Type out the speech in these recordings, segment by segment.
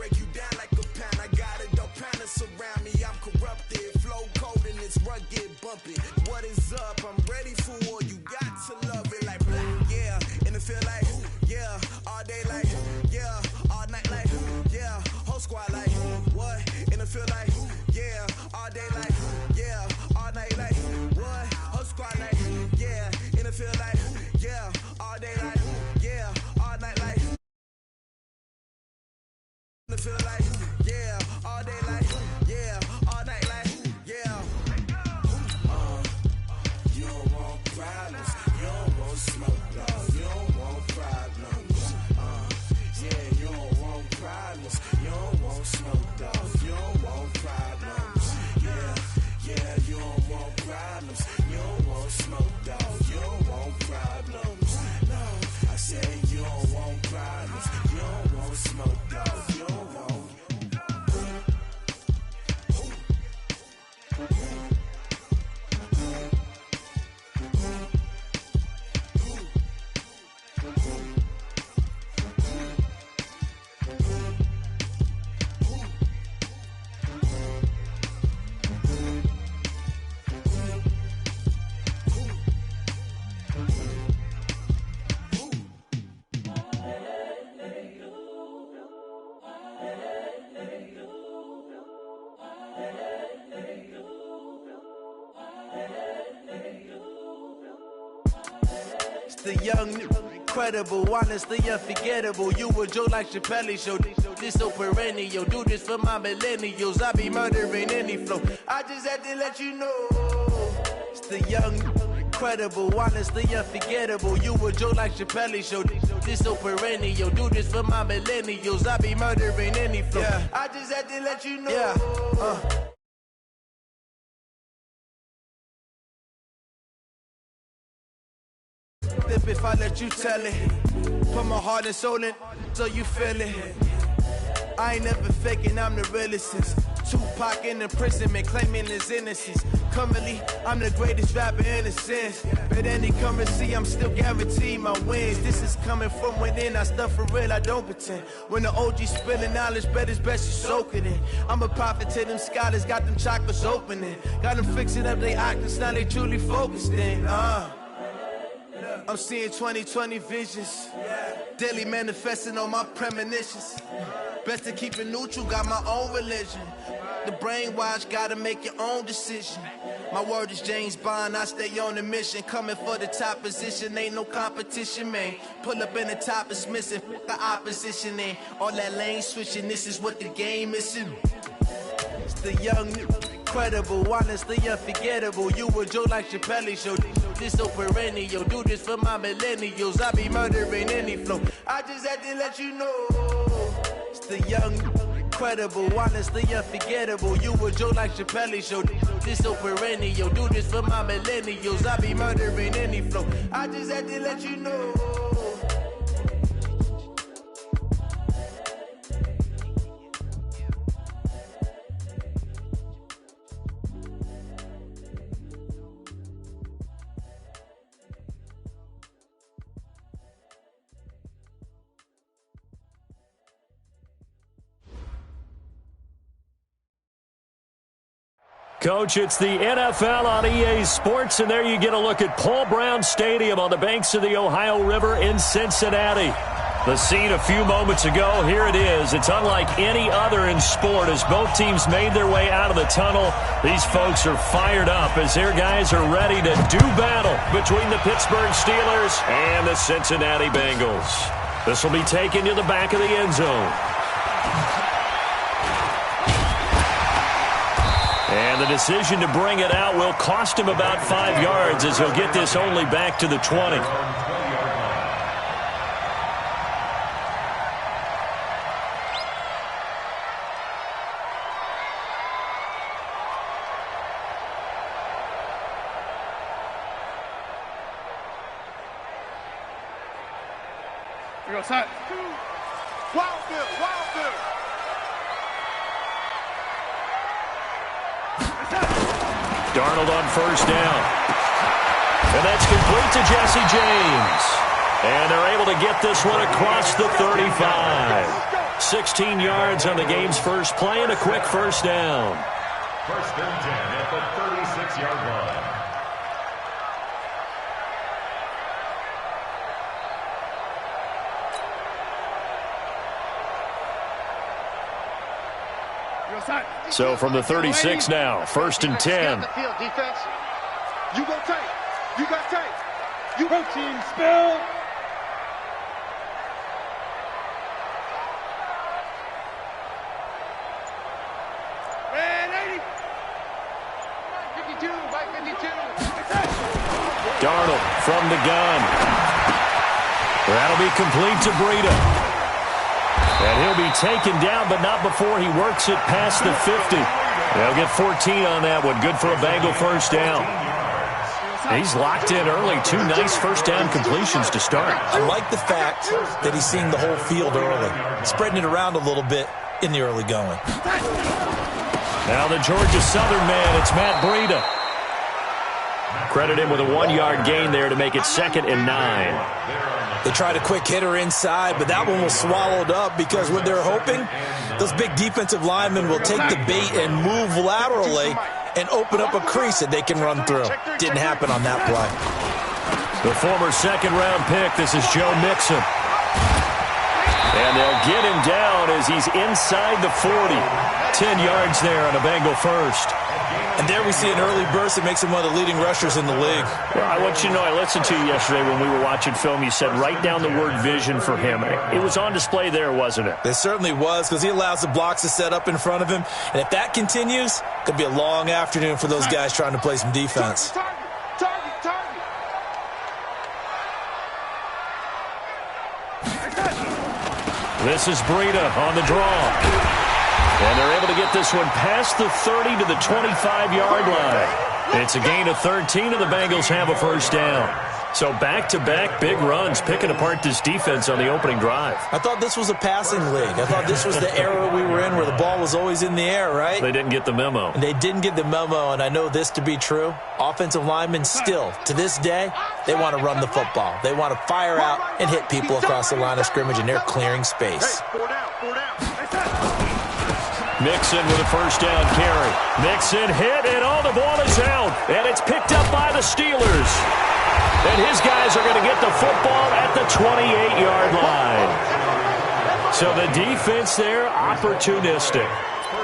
break you down like a pound. I got a dope pound to surround me. I'm corrupted, flow cold and it's rugged, bumpy. What is up? I'm ready for war. You got to love it like yeah, and it feel like yeah, all day like yeah, all night like yeah, whole squad like what? And it feel like yeah, all day like yeah, all night like what? Whole squad like yeah, and it feel like yeah, all day like yeah, all night like. And it feel like yeah, all day like yeah, all night like yeah. You don't want problems, you don't want smoke, dog. You don't want problems. Yeah, you don't want problems, you don't want smoke, dog. You don't want problems. Yeah, you don't want problems, you don't want smoke, dog. You don't want problems. No, I said you don't want problems, you don't want smoke, dog. You don't want. The young, incredible, honestly unforgettable. You a joke like Chappelle show. This so perennial. Do this for my millennials. I be murdering any flow. I just had to let you know. It's the young, incredible, honestly unforgettable. You a joke like Chappelle show. This so perennial. Do this for my millennials. I be murdering any flow. Yeah. I just had to let you know. Yeah. If I let you tell it, put my heart and soul in, so you feel it. I ain't never faking, I'm the realest since Tupac in the imprisonment, claiming his innocence. Currently, I'm the greatest rapper in a sense. But any currency, I'm still guaranteed my wins. This is coming from within, I stuff for real, I don't pretend. When the OG spilling knowledge, bet it's best you soak it in. I'm a prophet to them scholars, got them chakras opening. Got them fixing up they octaves, now they truly focused in. I'm seeing 2020 visions, daily manifesting on my premonitions. Best to keep it neutral, got my own religion. The brainwash, gotta make your own decision. My word is James Bond, I stay on the mission. Coming for the top position, ain't no competition, man. Pull up in the top, it's missing, the opposition in. All that lane switching, this is what the game is in. It's the young, incredible, honestly unforgettable. You a joke like Chappelle show. This so perennial. Do this for my millennials. I be murdering any flow. I just had to let you know. It's the young, incredible, honestly unforgettable. You a joke like Chappelle show. This so perennial. Do this for my millennials. I be murdering any flow. I just had to let you know. Coach, it's the NFL on EA Sports, and there you get a look at Paul Brown Stadium on the banks of the Ohio River in Cincinnati. The scene a few moments ago, here it is. It's unlike any other in sport as both teams made their way out of the tunnel. These folks are fired up as their guys are ready to do battle between the Pittsburgh Steelers and the Cincinnati Bengals. This will be taken to the back of the end zone. And the decision to bring it out will cost him about 5 yards as he'll get this only back to the 20. Here we go, set. Wildfield, Wildfield. Darnold on first down. And that's complete to Jesse James. And they're able to get this one across the 35. 16 yards on the game's first play and a quick first down. First and 10 at the 36-yard line. So from the 36 now, first and 10. Defense. You go tight. You got tight. You go team spill. Red 80. 52 by 52. Darnold from the gun. That'll be complete to Breida. And he'll be taken down, but not before he works it past the 50. They'll get 14 on that one. Good for a Bengal first down. He's locked in early. 2 nice first down completions to start. I like the fact that he's seeing the whole field early, spreading it around a little bit in the early going. Now the Georgia Southern man, it's Matt Breida. Credit him with a 1-yard gain there to make it 2nd and 9. They tried a quick hitter inside, but that one was swallowed up because what they're hoping, those big defensive linemen will take the bait and move laterally and open up a crease that they can run through. Didn't happen on that play. The former second-round pick, this is Joe Mixon. And they'll get him down as he's inside the 40. 10 yards there on a Bengal first. And there we see an early burst that makes him one of the leading rushers in the league. Well, I want you to know, I listened to you yesterday when we were watching film. You said write down the word vision for him. It was on display there, wasn't it? It certainly was, because he allows the blocks to set up in front of him. And if that continues, it could be a long afternoon for those guys trying to play some defense. This is Breida on the draw. And they're able to get this one past the 30 to the 25-yard line. It's a gain of 13, and the Bengals have a first down. So back-to-back big runs, picking apart this defense on the opening drive. I thought this was a passing league. I thought this was the era we were in where the ball was always in the air, right? They didn't get the memo. And they didn't get the memo, and I know this to be true. Offensive linemen still, to this day, they want to run the football. They want to fire out and hit people across the line of scrimmage, and they're clearing space. Mixon with a first down carry. Mixon hit, and the ball is out. And it's picked up by the Steelers. And his guys are going to get the football at the 28-yard line. So the defense there, opportunistic.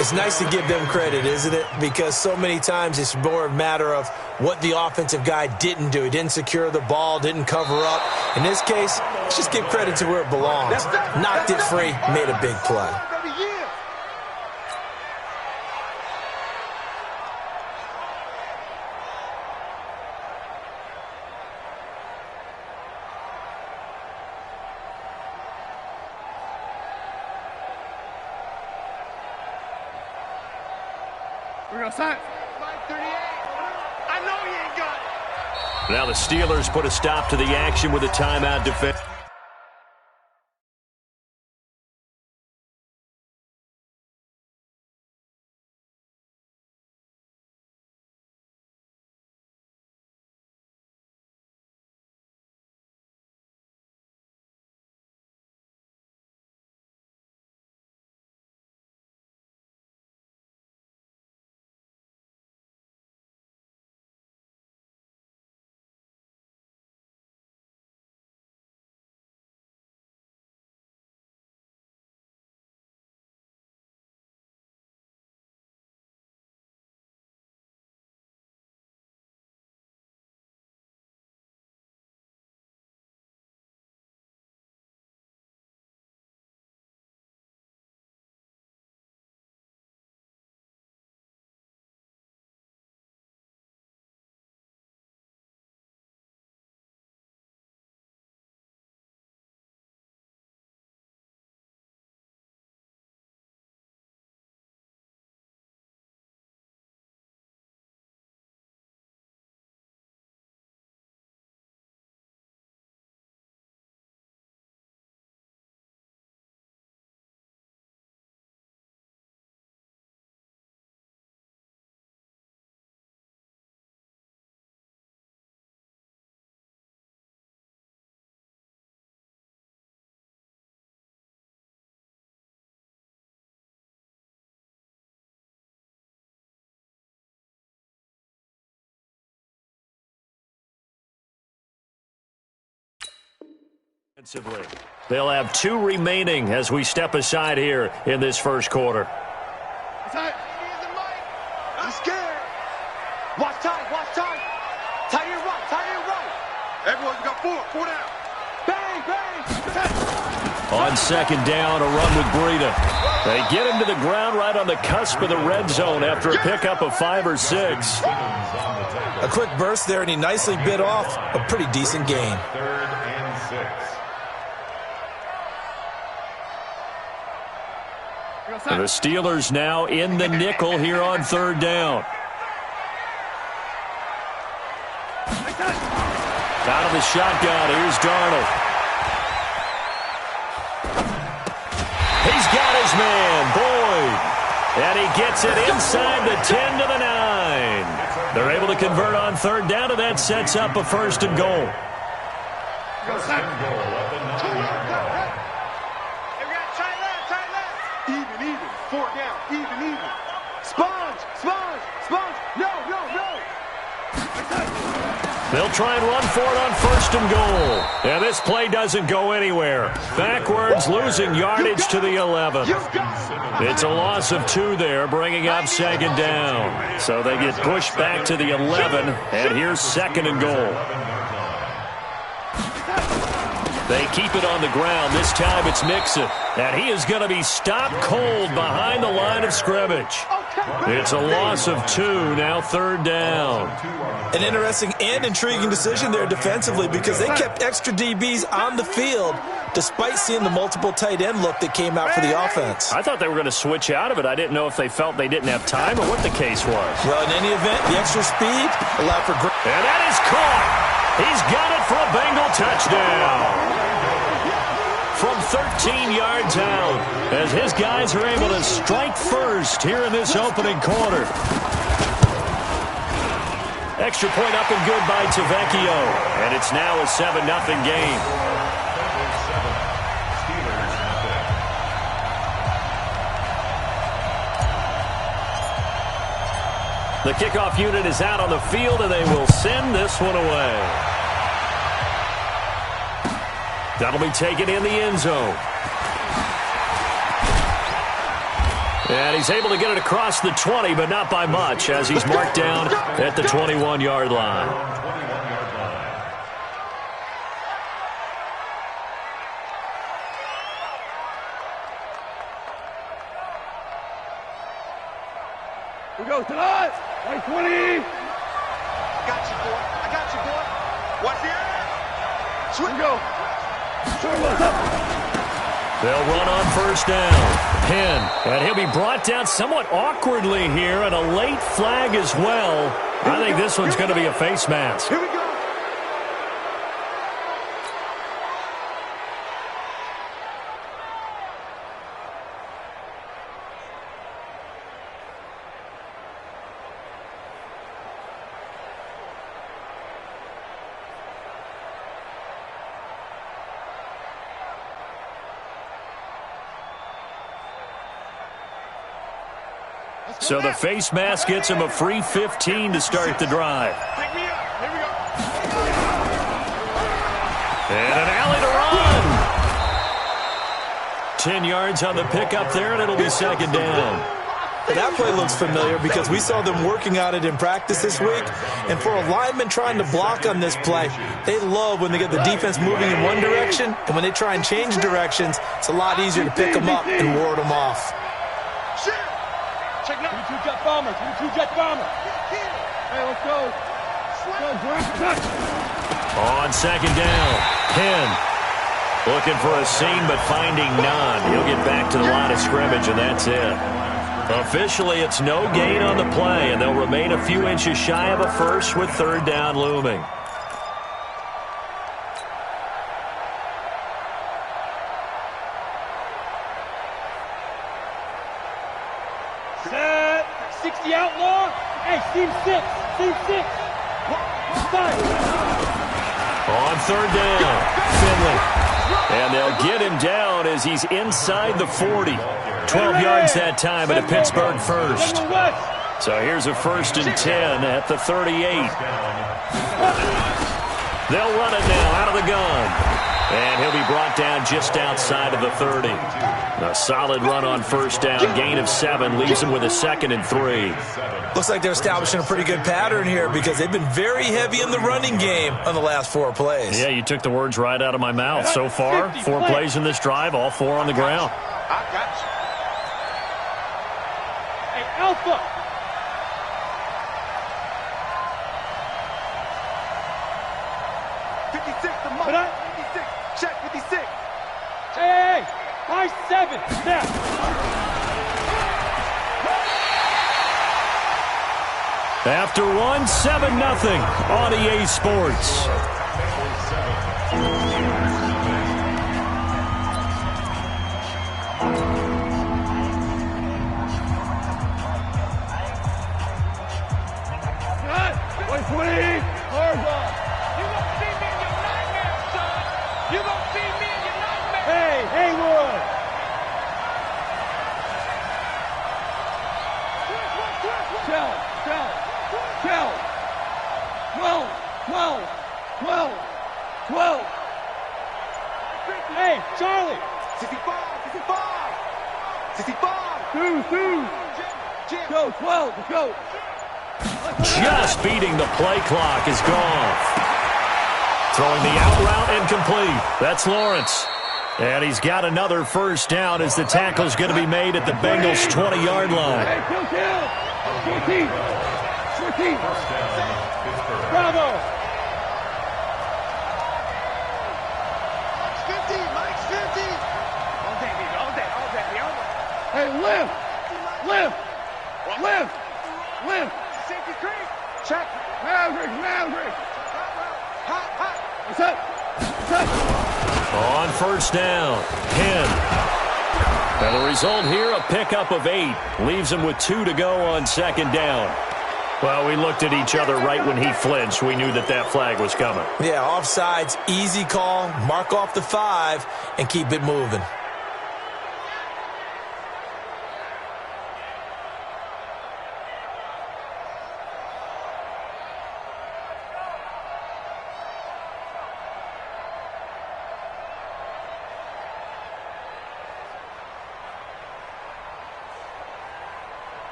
It's nice to give them credit, isn't it? Because so many times it's more a matter of what the offensive guy didn't do. He didn't secure the ball, didn't cover up. In this case, let's just give credit to where it belongs. Knocked it free, made a big play. We're going to sign. 38. I know he ain't got it. Now the Steelers put a stop to the action with a timeout defense. offensively. They'll have 2 remaining as we step aside here in this first quarter. I'm scared. Watch tight, watch tight. Tight and right, tight and right. Everyone's got 4 down. Bang, bang. On second down, a run with Breida. They get him to the ground right on the cusp of the red zone after a pickup of 5 or 6. A quick burst there, and he nicely bit off a pretty decent gain. 3rd and 6. The Steelers now in the nickel here on 3rd down. Out of the shotgun, here's Darnold. He's got his man, Boyd. And he gets it inside the 10 to the 9. They're able to convert on 3rd down, and that sets up a 1st and goal. First and goal at the 9-yard line. Even. 4 down. Even. Sponge. No. They'll try and run for it on 1st and goal. And this play doesn't go anywhere. Backwards, losing yardage to the 11. It's a loss of 2 there, bringing up 2nd down. So they get pushed back to the 11, and here's 2nd and goal. They keep it on the ground. This time it's Mixon. And he is going to be stopped cold behind the line of scrimmage. It's a loss of 2, now 3rd down. An interesting and intriguing decision there defensively because they kept extra DBs on the field despite seeing the multiple tight end look that came out for the offense. I thought they were going to switch out of it. I didn't know if they felt they didn't have time or what the case was. Well, in any event, the extra speed allowed for great. And that is caught. He's got it for a Bengal touchdown. From 13 yards out, as his guys are able to strike first here in this opening quarter. Extra point up and good by Tavecchio. And it's now a 7-0 game. The kickoff unit is out on the field, and they will send this one away. That'll be taken in the end zone. And he's able to get it across the 20, but not by much, as he's marked down at the 21-yard line. We go to the 20. I got you, boy. Watch the air. Swing go. They'll run on 1st down. Penn, and he'll be brought down somewhat awkwardly here, and a late flag as well. I think this one's going to be a face mask. Here we go. So the face mask gets him a free 15 to start the drive. Pick me up. Here we go. And an alley to run. 10 yards on the pickup there, and it'll be 2nd down. That play looks familiar because we saw them working on it in practice this week. And for a lineman trying to block on this play, they love when they get the defense moving in one direction. And when they try and change directions, it's a lot easier to pick them up and ward them off. Check now. 22 jet bomber. Hey, let's go. On 2nd down, Penn looking for a seam but finding none. He'll get back to the line of scrimmage, and that's it. Officially, it's no gain on the play, and they'll remain a few inches shy of a first with 3rd down looming. Set. 60 outlaw. Hey, seam 6. On 3rd down, Finley. And they'll get him down as he's inside the 40. 12 yards that time at a Pittsburgh first. So here's a 1st and 10 at the 38. They'll run it now out of the gun. And he'll be brought down just outside of the 30. A solid run on first down. Gain of 7 leaves him with a 2nd and 3. Looks like they're establishing a pretty good pattern here because they've been very heavy in the running game on the last 4 plays. Yeah, you took the words right out of my mouth. So far, 4 plays in this drive, all 4 on the ground. I got you. Hey, Alpha. Check 56. Hey, 5-7. Snap. After 1, 7-0 on EA Sports. Hey, Charlie! 65! 65! Go, 12, let's go! Just beating the play clock is gone. Throwing the out route incomplete. That's Lawrence. And he's got another first down as the tackle's going to be made at the Bengals' 20-yard line. Hey, kill! 14! Bravo! Hey, lift! Safety creep! Check! Maverick! What's up? On first down, 10. And the result here, a pickup of 8. Leaves him with 2 to go on 2nd down. Well, we looked at each other right when he flinched. We knew that that flag was coming. Yeah, offsides, easy call, mark off the 5, and keep it moving.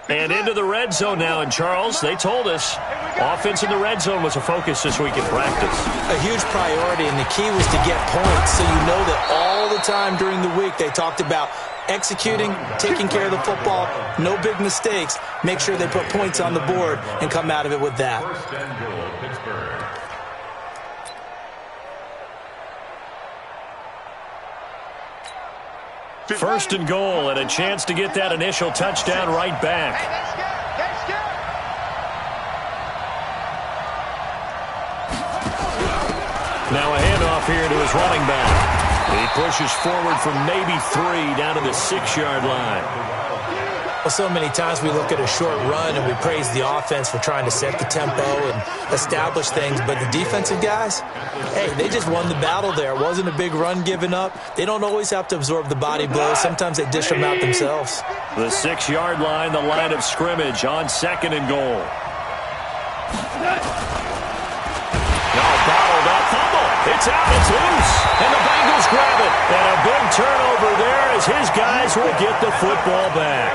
And into the red zone now, and Charles, they told us offense in the red zone was a focus this week in practice. A huge priority, and the key was to get points. So you know that all the time during the week they talked about executing, taking care of the football, no big mistakes. Make sure they put points on the board and come out of it with that. First and goal, Pittsburgh. First and goal, and a chance to get that initial touchdown right back. Now a handoff here to his running back. He pushes forward from maybe 3 down to the 6-yard line. Well, so many times we look at a short run and we praise the offense for trying to set the tempo and establish things, but the defensive guys, hey, they just won the battle there. It wasn't a big run given up. They don't always have to absorb the body blows. Sometimes they dish them out themselves. The 6-yard line, the line of scrimmage on 2nd and goal. Now bottled up, fumble. It's out, it's loose, and the Bengals grab it. And a big turnover there as his guys will get the football back.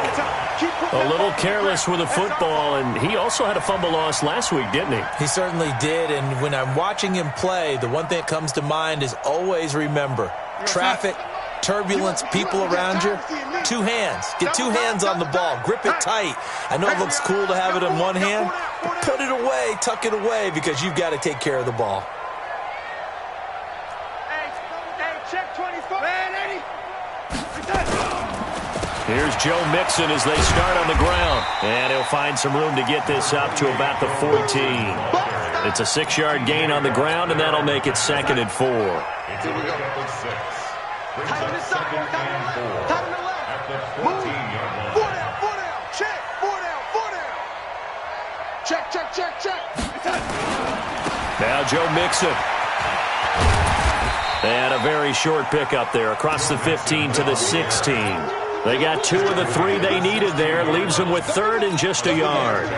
A little careless with the football, and he also had a fumble loss last week, didn't he? He certainly did, and when I'm watching him play, the one thing that comes to mind is always remember, traffic, turbulence, people around you, 2 hands. Get 2 hands on the ball. Grip it tight. I know it looks cool to have it in one hand, but put it away, tuck it away, because you've got to take care of the ball. Check 24. Man, Eddie. Here's Joe Mixon as they start on the ground. And he'll find some room to get this up to about the 14. It's a 6-yard gain on the ground, and that'll make it 2nd and 4. It's a pickup of 6. Brings up 2nd and 4 at the 14-yard line. 4 down. Check. 4 down. Check. Now Joe Mixon. And a very short pickup there across the 15 to the 16. They got 2 of the 3 they needed there. Leaves them with 3rd and just a yard.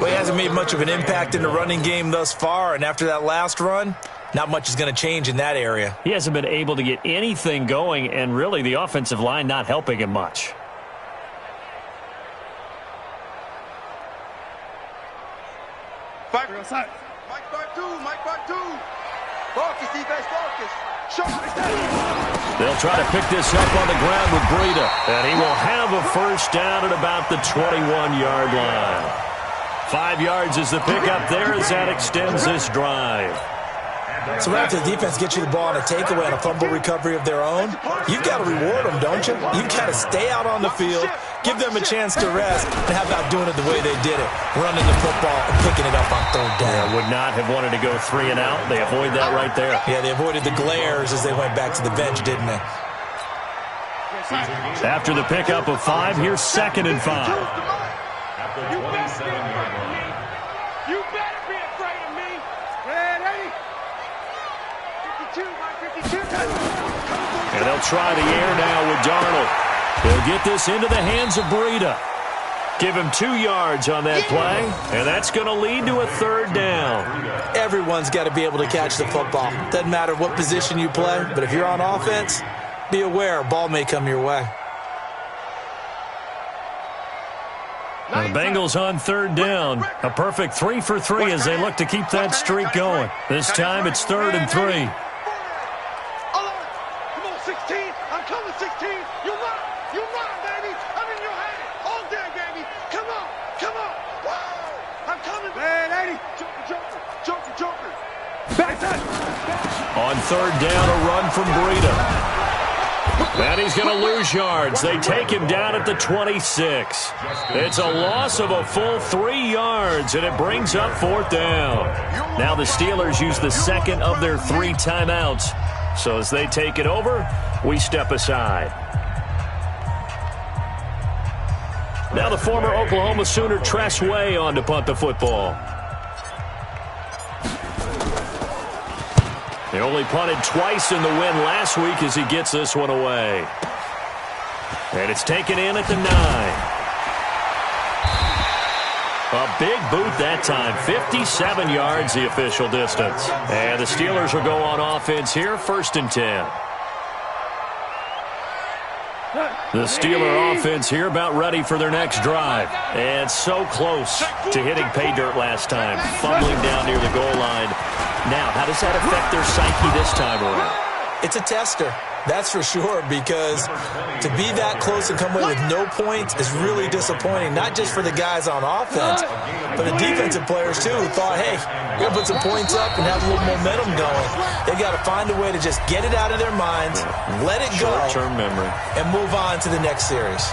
Well, he hasn't made much of an impact in the running game thus far, and after that last run, not much is going to change in that area. He hasn't been able to get anything going, and really the offensive line not helping him much. Mike Bartu. Focus, defense, focus. They'll try to pick this up on the ground with Breida, and he will have a first down at about the 21-yard line. 5 yards is the pickup there as that extends this drive. So right after the defense gets you the ball on a takeaway and a fumble recovery of their own, you've got to reward them, don't you? You've got to stay out on the field, give them a chance to rest, and how about doing it the way they did it, running the football and picking it up on third down. Yeah, would not have wanted to go 3 and out. They avoid that right there. Yeah, they avoided the glares as they went back to the bench, didn't they? After the pickup of 5, here's 2nd and 5. At the 27-yard line. You better be afraid of me. Ready? 52, Mike 52. And they'll try the air now with Darnold. They'll get this into the hands of Breida. Give him 2 yards on that play, and that's going to lead to a 3rd down. Everyone's got to be able to catch the football. Doesn't matter what position you play, but if you're on offense, be aware a ball may come your way. Now the Bengals on 3rd down. A perfect 3 for 3 as they look to keep that streak going. This time it's 3rd and 3. Come on, 16. I'm coming, 16. You run, baby. I'm in your hand. All day, baby. Come on. Whoa. I'm coming. Man, 80. Joker. Backside. On 3rd down, a run from Breida. And he's going to lose yards. They take him down at the 26. It's a loss of a full 3 yards, and it brings up 4th down. Now the Steelers use the 2nd of their 3 timeouts. So as they take it over, we step aside. Now the former Oklahoma Sooner Tress Way on to punt the football. They only punted twice in the win last week as he gets this one away. And it's taken in at the 9. A big boot that time. 57 yards the official distance. And the Steelers will go on offense here, 1st and 10. The Steeler offense here about ready for their next drive. And so close to hitting pay dirt last time. Fumbling down near the goal line. Now, how does that affect their psyche this time around? It's a tester, that's for sure, because to be that close and come away with no points is really disappointing, not just for the guys on offense, but the defensive players, too, who thought, hey, we're going to put some points up and have a little momentum going. They've got to find a way to just get it out of their minds, let it go, short-term memory, and move on to the next series.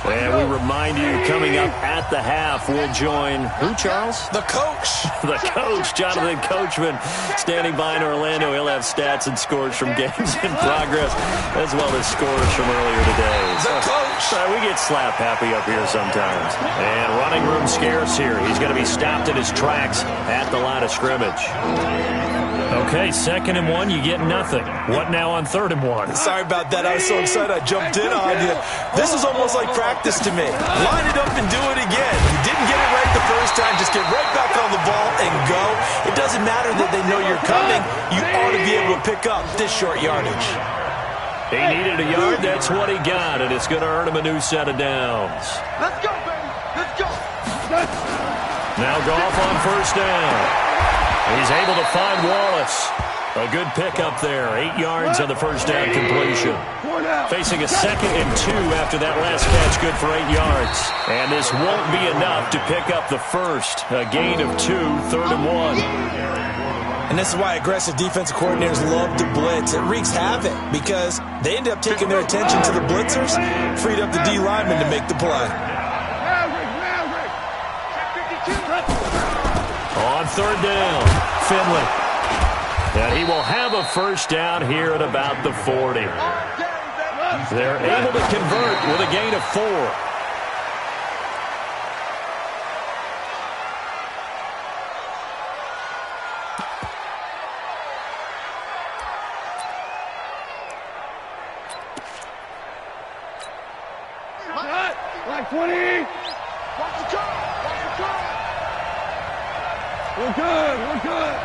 And we remind you, coming up at the half, we'll join who, Charles? The coach. The coach, Jonathan Coachman, standing by in Orlando. He'll have stats and scores from games in progress, as well as scores from earlier today. The coach. We get slap happy up here sometimes. And running room scarce here. He's going to be stopped in his tracks at the line of scrimmage. Okay, 2nd and 1, you get nothing. What now on 3rd and 1? Sorry about that. I was so excited I jumped in on you. This is almost like practice to me. Line it up and do it again. You didn't get it right the first time. Just get right back on the ball and go. It doesn't matter that they know you're coming. You ought to be able to pick up this short yardage. He needed a yard. That's what he got, and it's going to earn him a new set of downs. Let's go, baby. Let's go. Now Goff on 1st down. He's able to find Wallace. A good pickup there. 8 yards on the 1st down completion. Facing a 2nd and 2 after that last catch. Good for 8 yards. And this won't be enough to pick up the 1st. A gain of 2, 3rd and 1. And this is why aggressive defensive coordinators love to blitz. It wreaks havoc because they end up taking their attention to the blitzers, freed up the D lineman to make the play. On 3rd down, Finley. And he will have a 1st down here at about the 40. They're able to convert with a gain of 4. 20. Watch the car. Watch the car. We're good. We're good.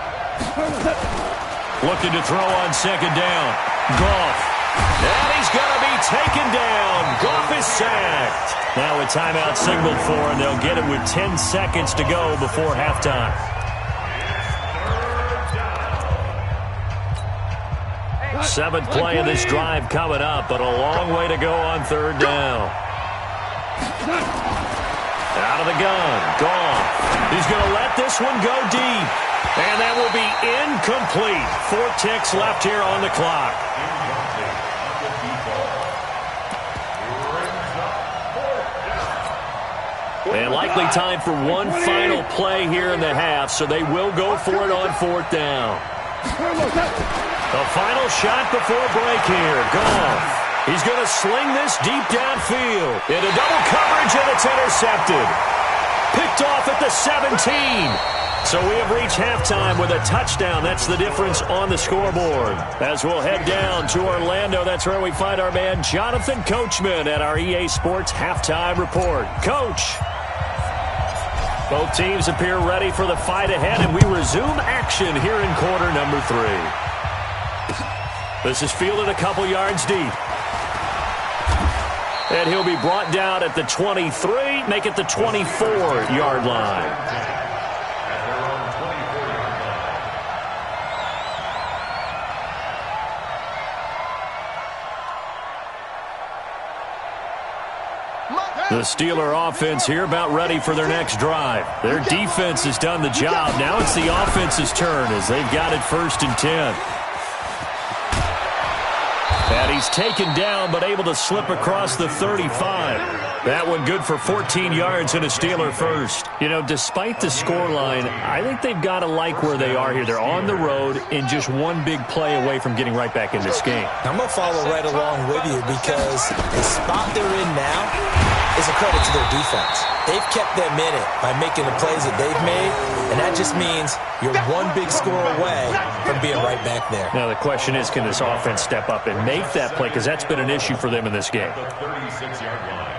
Looking to throw on second down. Goff. And he's going to be taken down. Goff is sacked. Now a timeout signaled for, and they'll get it with 10 seconds to go before halftime. Seventh play of this drive coming up, but a long way to go on third down. Out of the gun. Goff. He's going to let this one go deep. And that will be incomplete. 4 ticks left here on the clock. And likely time for one final play here in the half, so they will go for it on fourth down. The final shot before break here. Goff. He's going to sling this deep downfield. Into double coverage, and it's intercepted. Picked off at the 17. So we have reached halftime with a touchdown. That's the difference on the scoreboard. As we'll head down to Orlando, that's where we find our man Jonathan Coachman at our EA Sports Halftime Report. Coach. Both teams appear ready for the fight ahead, and we resume action here in quarter number 3. This is fielded a couple yards deep. And he'll be brought down at the 23, make it the 24-yard line. The Steeler offense here about ready for their next drive. Their defense has done the job. Now it's the offense's turn as they've got it 1st and 10. And he's taken down but able to slip across the 35. That one good for 14 yards and a Steeler first. You know, despite the scoreline, I think they've got to like where they are here. They're on the road and just one big play away from getting right back in this game. I'm going to follow right along with you because the spot they're in now is a credit to their defense. They've kept them in it by making the plays that they've made, and that just means you're one big score away from being right back there. Now the question is, can this offense step up and make that play? Because that's been an issue for them in this game. The 36-yard line.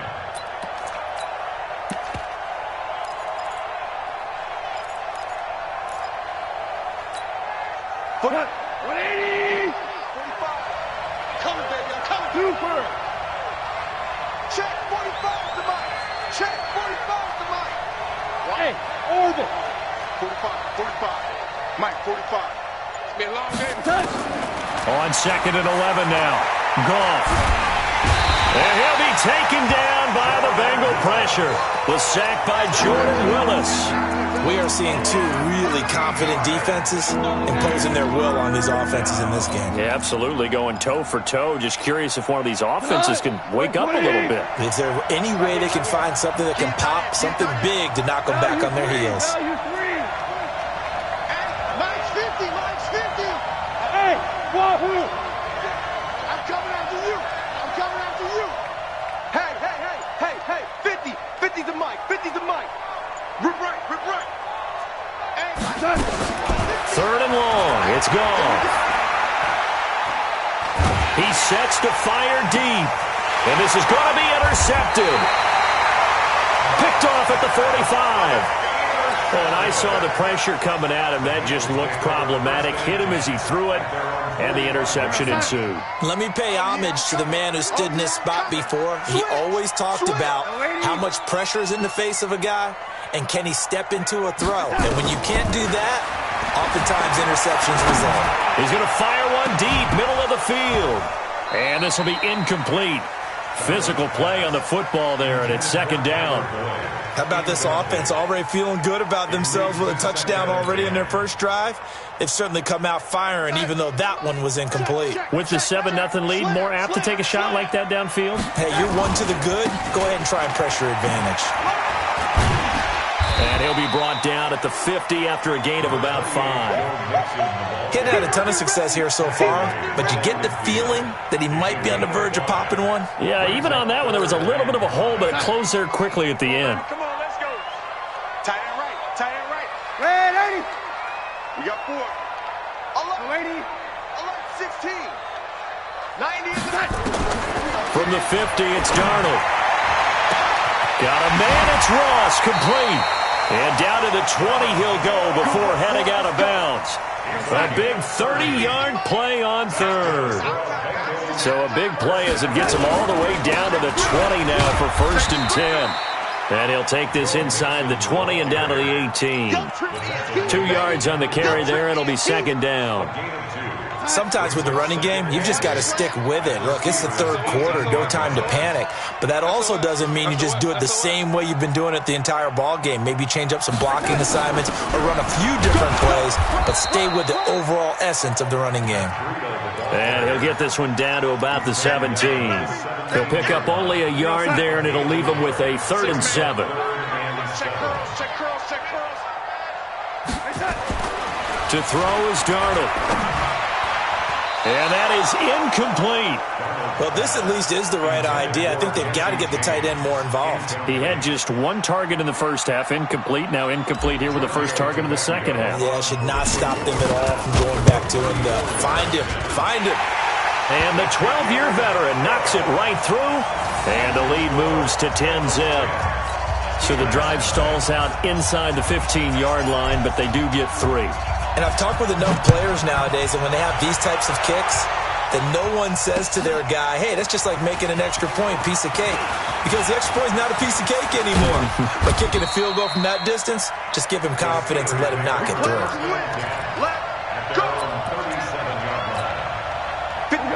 Foot up. 180. 45. Coming, baby. I'm coming. Super. Check 45 to Mike. Check 45 to Mike. Hey, orbit. 45. 45. Mike, 45. It's been a long game. Touch. On 2nd and 11 now. Goff. And he'll be taken down by the Bengal pressure. The sack by Jordan Willis. We are seeing two really confident defenses imposing their will on these offenses in this game. Yeah, absolutely, going toe for toe. Just curious if one of these offenses can wake up a little bit. Is there any way they can find something that can pop, something big to knock them back on their heels? Mike's 50. Mike's 50. Hey, wahoo. I'm coming after you. I'm coming after you. Hey, hey, hey, hey, hey. 50. 50 to Mike. 50 to Mike. Rip right, rip right. Hey, 3rd and long. It's gone. He sets to fire deep. And this is going to be intercepted. Picked off at the 45. And I saw the pressure coming at him. That just looked problematic. Hit him as he threw it, and the interception ensued. Let me pay homage to the man who stood in this spot before. He always talked about how much pressure is in the face of a guy, and can he step into a throw. And when you can't do that, oftentimes interceptions result. He's going to fire one deep, middle of the field. And this will be incomplete. Physical play on the football there, and it's 2nd down. How about this offense already feeling good about themselves with a touchdown already in their first drive? They've certainly come out firing, even though that one was incomplete. With the 7-0 lead, more apt to take a shot like that downfield? Hey, you're one to the good. Go ahead and try and pressure advantage. And he'll be brought down at the 50 after a gain of about 5. He hadn't had a ton of success here so far, but you get the feeling that he might be on the verge of popping one. Yeah, even on that one, there was a little bit of a hole, but it closed there quickly at the end. come on, let's go. Tight end right, tight end right. Red 80. We got 4. Alert 80. Alert 16. 90 is the night. From the 50, it's Darnold. Got a man, it's Ross, complete. And down to the 20 he'll go before heading out of bounds. A big 30-yard play on third. So a big play as it gets him all the way down to the 20 now for 1st and 10. And he'll take this inside the 20 and down to the 18. 2 yards on the carry there. It'll be 2nd down. Sometimes with the running game, you've just got to stick with it. Look, it's the 3rd quarter, no time to panic. But that also doesn't mean you just do it the same way you've been doing it the entire ball game. Maybe change up some blocking assignments or run a few different plays, but stay with the overall essence of the running game. And he'll get this one down to about the 17. He'll pick up only a yard there, and it'll leave him with a 3rd and 7. To throw is Darnold. And that is incomplete. Well, this at least is the right idea. I think they've got to get the tight end more involved. He had just 1 target in the first half, incomplete. Now incomplete here with the first target in the second half. Yeah, should not stop them at all from going back to him. Find him. And the 12-year veteran knocks it right through. And the lead moves to 10-zip. So the drive stalls out inside the 15-yard line, but they do get 3. And I've talked with enough players nowadays, and when they have these types of kicks, that no one says to their guy, hey, that's just like making an extra point, piece of cake. Because the extra point is not a piece of cake anymore. But kicking a field goal from that distance, just give him confidence and let him knock it through.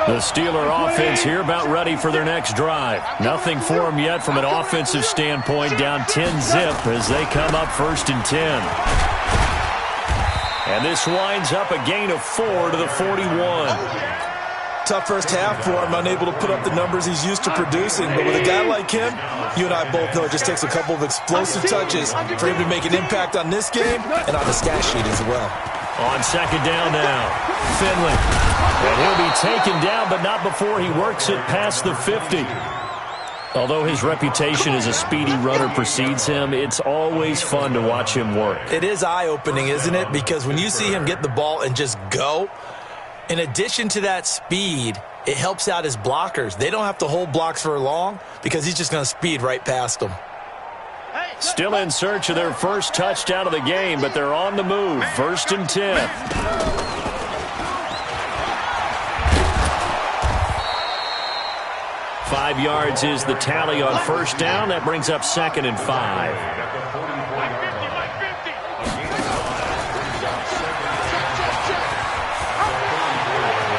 The Steeler offense here about ready for their next drive. Nothing for them yet from an offensive standpoint, down 10-zip as they come up 1st and 10. And this winds up a gain of 4 to the 41. Tough first half for him, unable to put up the numbers he's used to producing. But with a guy like him, you and I both know it just takes a couple of explosive touches for him to make an impact on this game and on the stat sheet as well. On 2nd down now, Finley. And he'll be taken down, but not before he works it past the 50. Although his reputation as a speedy runner precedes him, it's always fun to watch him work. It is eye-opening, isn't it? Because when you see him get the ball and just go, in addition to that speed, it helps out his blockers. They don't have to hold blocks for long because he's just going to speed right past them. Still in search of their first touchdown of the game, but they're on the move. 1st and 10. 5 yards is the tally on 1st down. That brings up 2nd and 5.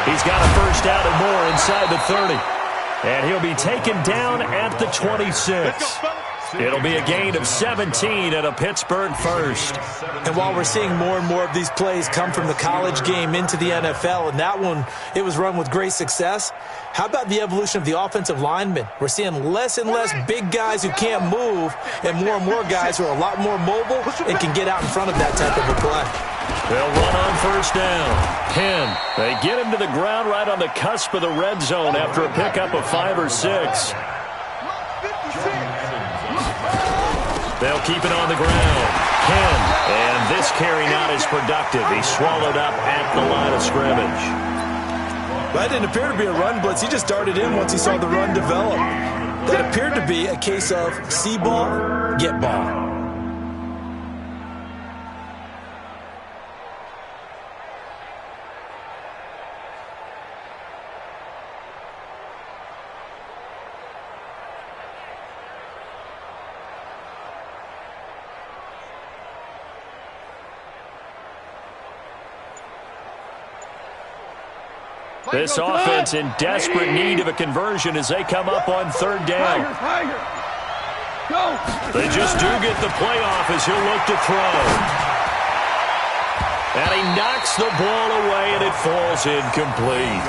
He's got a first down and more inside the 30. And he'll be taken down at the 26. It'll be a gain of 17 at a Pittsburgh first. And while we're seeing more and more of these plays come from the college game into the NFL, and that one, it was run with great success, how about the evolution of the offensive linemen? We're seeing less and less big guys who can't move and more guys who are a lot more mobile and can get out in front of that type of a play. They'll run on 1st down. Penn, they get him to the ground right on the cusp of the red zone after a pickup of 5 or 6. They'll keep it on the ground. Penn, and this carry not as productive. He's swallowed up at the line of scrimmage. That didn't appear to be a run blitz. He just darted in once he saw the run develop. That appeared to be a case of see ball, get ball. This offense in desperate need of a conversion as they come up on 3rd down. They just do get the play off as he'll look to throw. And he knocks the ball away, and it falls incomplete.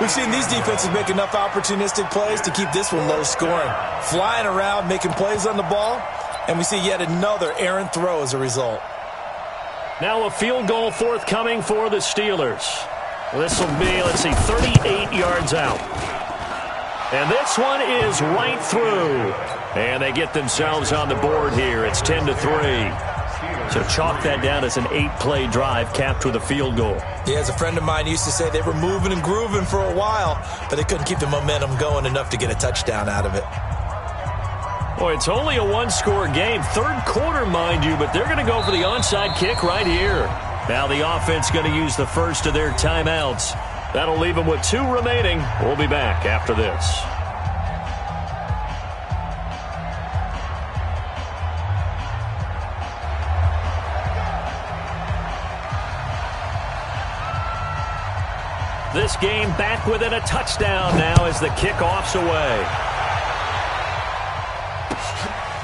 We've seen these defenses make enough opportunistic plays to keep this one low scoring. Flying around, making plays on the ball, and we see yet another errant throw as a result. Now a field goal forthcoming for the Steelers. This will be, 38 yards out. And this one is right through. And they get themselves on the board here. It's 10-3. So chalk that down as an 8-play drive capped with a field goal. Yeah, as a friend of mine used to say, they were moving and grooving for a while, but they couldn't keep the momentum going enough to get a touchdown out of it. Boy, it's only a one-score game. Third quarter, mind you, but they're going to go for the onside kick right here. Now the offense going to use the first of their timeouts. That'll leave them with 2 remaining. We'll be back after this. This game back within a touchdown now as the kickoff's away.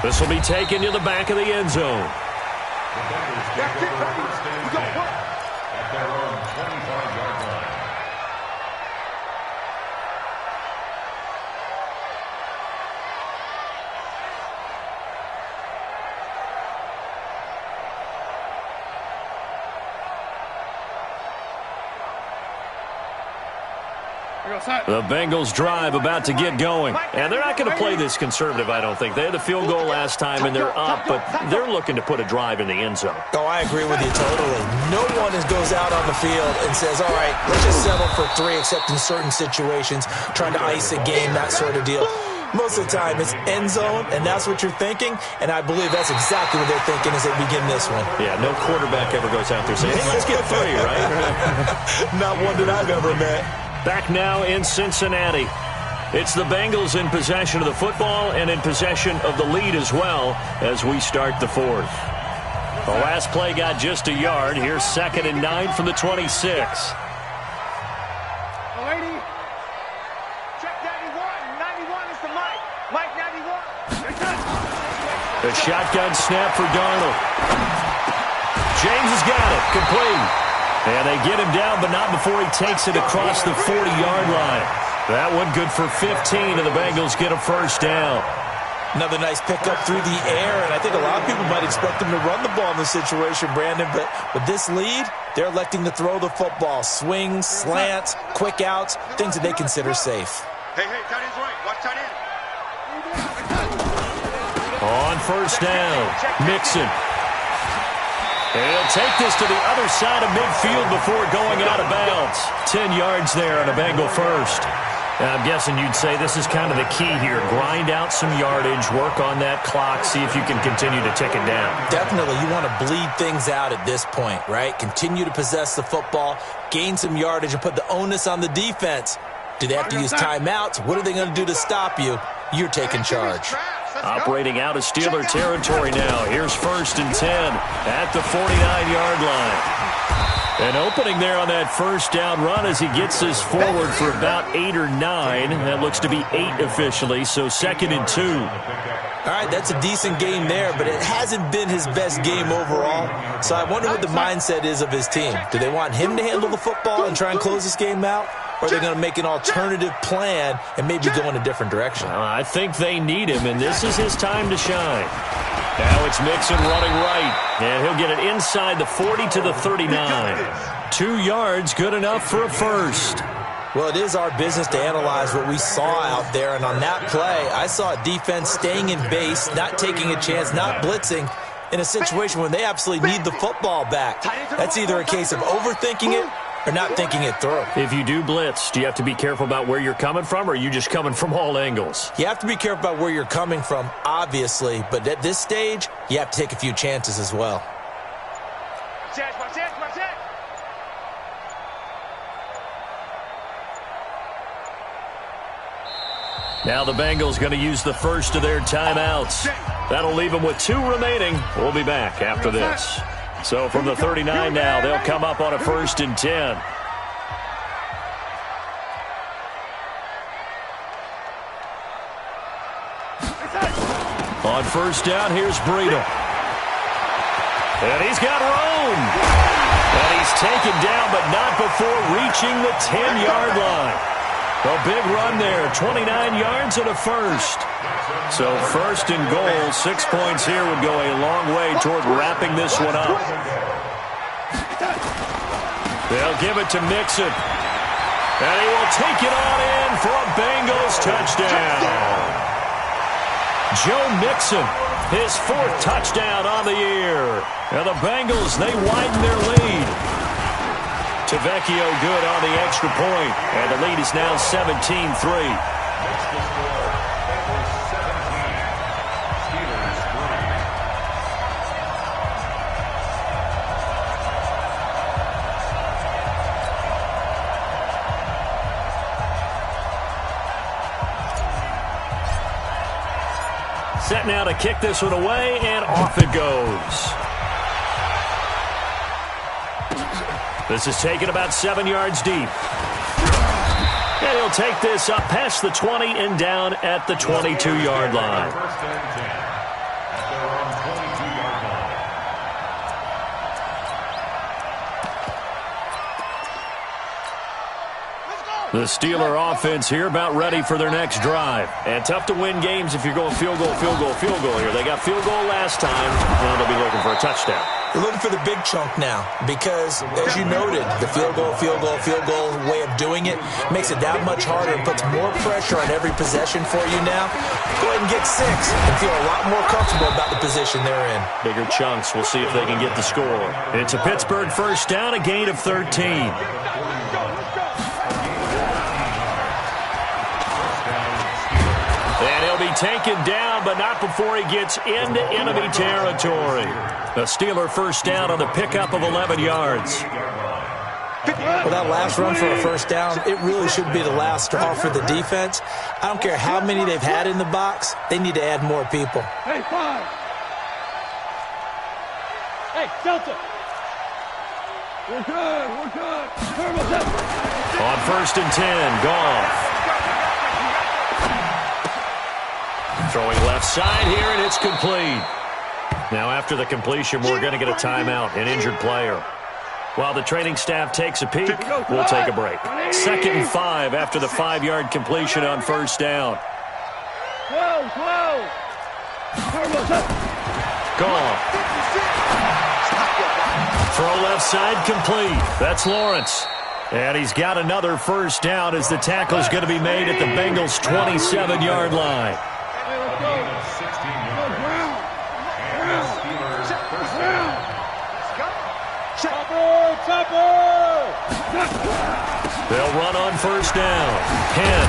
This will be taken to the back of the end zone. At their own 25-yard line. The Bengals drive about to get going. And they're not going to play this conservative, I don't think. They had the field goal last time, and they're up, but they're looking to put a drive in the end zone. Oh, I agree with you totally. No one goes out on the field and says, all right, let's just settle for 3, except in certain situations, trying to ice a game, that sort of deal. Most of the time, it's end zone, and that's what you're thinking, and I believe that's exactly what they're thinking as they begin this one. Yeah, no quarterback ever goes out there saying, hey, let's get 3, right? Not one that I've ever met. Back now in Cincinnati. It's the Bengals in possession of the football and in possession of the lead as well as we start the 4th. The last play got just a yard. Here's 2nd and 9 from the 26. Check 91. 91 is the Mike. Mike 91. The shotgun snap for Darnold. James has got it. Complete. And they get him down, but not before he takes it across the 40-yard line. That one good for 15, and the Bengals get a first down. Another nice pickup through the air, and I think a lot of people might expect them to run the ball in this situation, Brandon, but with this lead, they're electing to throw the football. Swings, slants, quick outs, things that they consider safe. Hey, tight end's right. Watch tight end. On first down, Mixon. He'll take this to the other side of midfield before going out of bounds. 10 yards there on a Bengal first. Now, I'm guessing you'd say this is kind of the key here. Grind out some yardage, work on that clock, see if you can continue to tick it down. Definitely. You want to bleed things out at this point, right? Continue to possess the football, gain some yardage, and put the onus on the defense. Do they have to use timeouts? What are they going to do to stop you? You're taking charge. Operating out of Steeler territory now. Here's 1st and 10 at the 49-yard line. An opening there on that first down run as he gets this forward for about 8 or 9. That looks to be 8 officially, so 2nd and 2. All right, that's a decent game there, but it hasn't been his best game overall. So I wonder what the mindset is of his team. Do they want him to handle the football and try and close this game out? Or are they going to make an alternative plan and maybe go in a different direction? I think they need him, and this is his time to shine. Now it's Mixon running right, and he'll get it inside the 40 to the 39. 2 yards, good enough for a first. Well, it is our business to analyze what we saw out there, and on that play, I saw a defense staying in base, not taking a chance, not blitzing, in a situation where they absolutely need the football back. That's either a case of overthinking it or not thinking it through. If you do blitz, do you have to be careful about where you're coming from, or are you just coming from all angles? You have to be careful about where you're coming from, obviously, but at this stage, you have to take a few chances as well. Now the Bengals going to use the first of their timeouts. That'll leave them with 2 remaining. We'll be back after this. So from the 39 now, they'll come up on a 1st and 10. On first down, here's Breida. And he's got room. And he's taken down, but not before reaching the 10-yard line. A big run there, 29 yards and a first. So 1st and goal, 6 points here would go a long way toward wrapping this one up. They'll give it to Mixon. And he will take it on in for a Bengals touchdown. Joe Mixon, his 4th touchdown on the year. And the Bengals, they widen their lead. Tavecchio good on the extra point, and the lead is now 17-3. now to kick this one away, and off it goes. This is taken about 7 yards deep. And he'll take this up past the 20 and down at the 22-yard line. First and 10 at their own 22-yard line. The Steeler offense here about ready for their next drive. And tough to win games if you're going field goal here. They got field goal last time. Now they'll be looking for a touchdown. They're looking for the big chunk now because, as you noted, the field goal way of doing it makes it that much harder and puts more pressure on every possession for you now. Go ahead and get 6 and feel a lot more comfortable about the position they're in. Bigger chunks. We'll see if they can get the score. It's a Pittsburgh first down, a gain of 13. And he'll be taken down, but not before he gets into enemy territory. The Steeler first down on the pickup of 11 yards. Well, that last run for a first down, it really should be the last straw for the defense. I don't care how many they've had in the box. They need to add more people. Hey, 5. Hey, Delta. We're good. On first and 10, Goff. Throwing left side here, and it's complete. Now, after the completion, we're going to get a timeout, an injured player. While the training staff takes a peek, we'll take a break. 2nd and 5 after the 5-yard completion on first down. Goff. Throw left side complete. That's Lawrence. And he's got another first down as the tackle is going to be made at the Bengals' 27-yard line. They'll run on first down. Penn.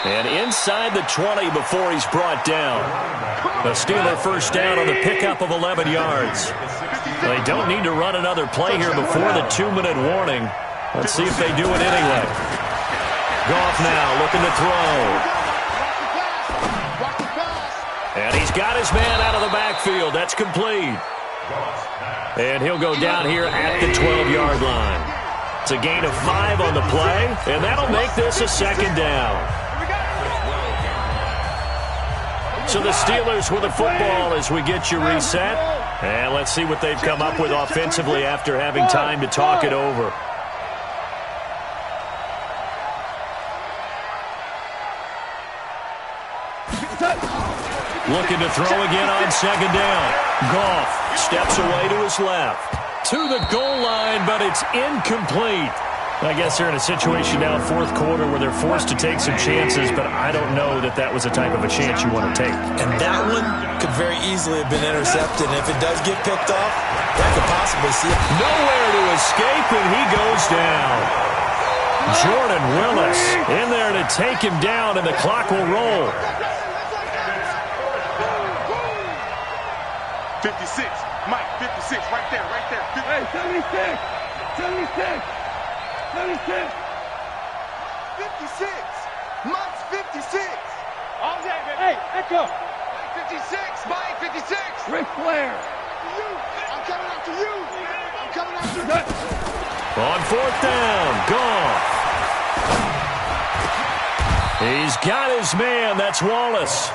And inside the 20 before he's brought down. The Steeler first down on the pickup of 11 yards. They don't need to run another play here before the 2-minute warning. Let's see if they do it anyway. Goff now looking to throw. And he's got his man out of the backfield. That's complete. And he'll go down here at the 12-yard line. It's a gain of 5 on the play, and that'll make this a second down. So the Steelers with the football as we get you reset. And let's see what they've come up with offensively after having time to talk it over. Looking to throw again on second down. Goff steps away to his left. To the goal line, but it's incomplete. I guess they're in a situation now, fourth quarter, where they're forced to take some chances, but I don't know that that was the type of a chance you want to take. And that one could very easily have been intercepted. And if it does get picked off, that could possibly see it. Nowhere to escape, and he goes down. Jordan Willis in there to take him down, and the clock will roll. 56. Mike, 56. Right there. Hey, 76. 56. Mike's 56. All day, baby. Hey, Echo. 56. Mike, 56. Ric Flair. I'm coming after you. On fourth down, Goff. He's got his man. That's Wallace.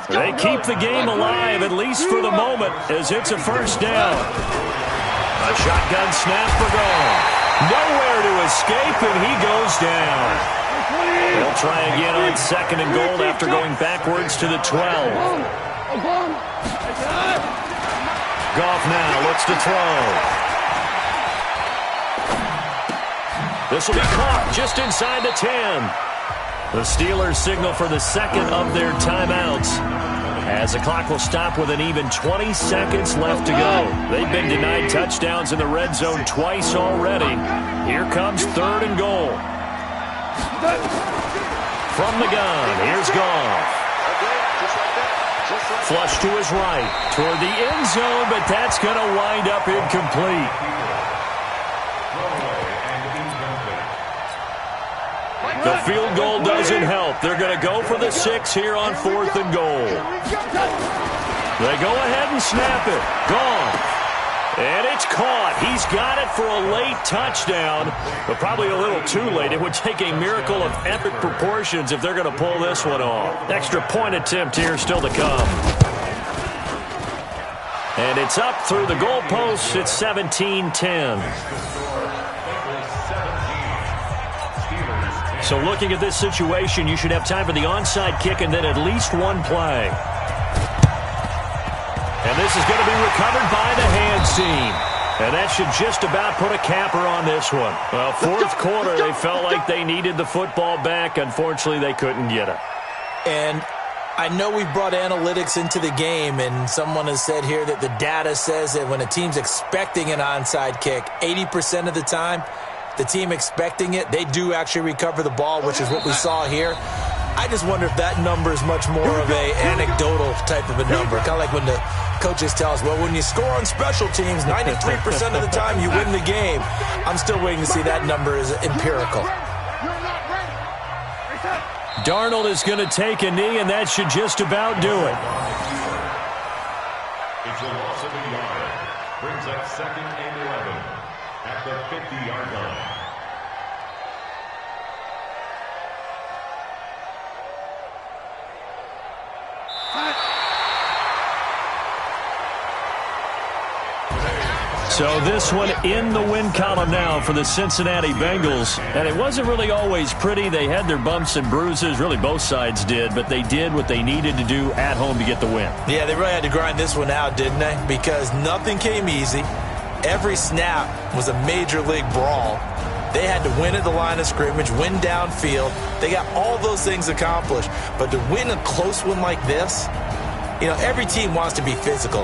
They keep the game alive, at least for the moment, as it's a first down. A shotgun snap for Goff. Nowhere to escape, and he goes down. They'll try again on second and goal after going backwards to the 12. Goff now looks to throw. This will be caught just inside the 10. The Steelers signal for the second of their timeouts, as the clock will stop with an even 20 seconds left to go. They've been denied touchdowns in the red zone twice already. Here comes third and goal. From the gun, here's Goff. Flush to his right, toward the end zone, but that's going to wind up incomplete. The field goal doesn't help. They're going to go for the 6 here on 4th and goal. They go ahead and snap it. Gone. And it's caught. He's got it for a late touchdown, but probably a little too late. It would take a miracle of epic proportions if they're going to pull this one off. Extra point attempt here still to come. And it's up through the goalposts. It's 17-10. So looking at this situation, you should have time for the onside kick and then at least one play. And this is going to be recovered by the hands team. And that should just about put a capper on this one. Well, fourth quarter, they felt like they needed the football back. Unfortunately, they couldn't get it. And I know we brought analytics into the game, and someone has said here that the data says that when a team's expecting an onside kick, 80% of the time, the team expecting it, they do actually recover the ball, which is what we saw here. I just wonder if that number is much more of a anecdotal type of a number. Kind of like when the coaches tell us, well, when you score on special teams, 93% of the time you win the game. I'm still waiting to see that number is empirical. Darnold is going to take a knee, and that should just about do it. It's a loss of a yard. Brings up 2nd and 11 at the 50-yard line. So this one in the win column now for the Cincinnati Bengals. And it wasn't really always pretty. They had their bumps and bruises. Really, both sides did. But they did what they needed to do at home to get the win. Yeah, they really had to grind this one out, didn't they? Because nothing came easy. Every snap was a major league brawl. They had to win at the line of scrimmage, win downfield. They got all those things accomplished. But to win a close one like this, you know, every team wants to be physical.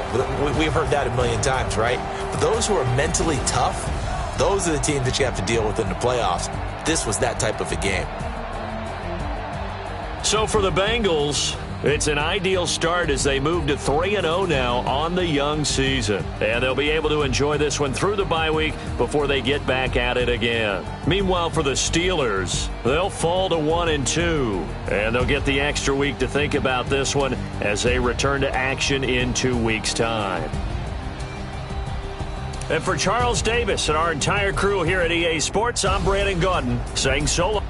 We've heard that a million times, right? But those who are mentally tough, those are the teams that you have to deal with in the playoffs. This was that type of a game. So for the Bengals, it's an ideal start as they move to 3-0 now on the young season. And they'll be able to enjoy this one through the bye week before they get back at it again. Meanwhile, for the Steelers, they'll fall to 1-2. And they'll get the extra week to think about this one as they return to action in 2 weeks' time. And for Charles Davis and our entire crew here at EA Sports, I'm Brandon Gaudin saying so long.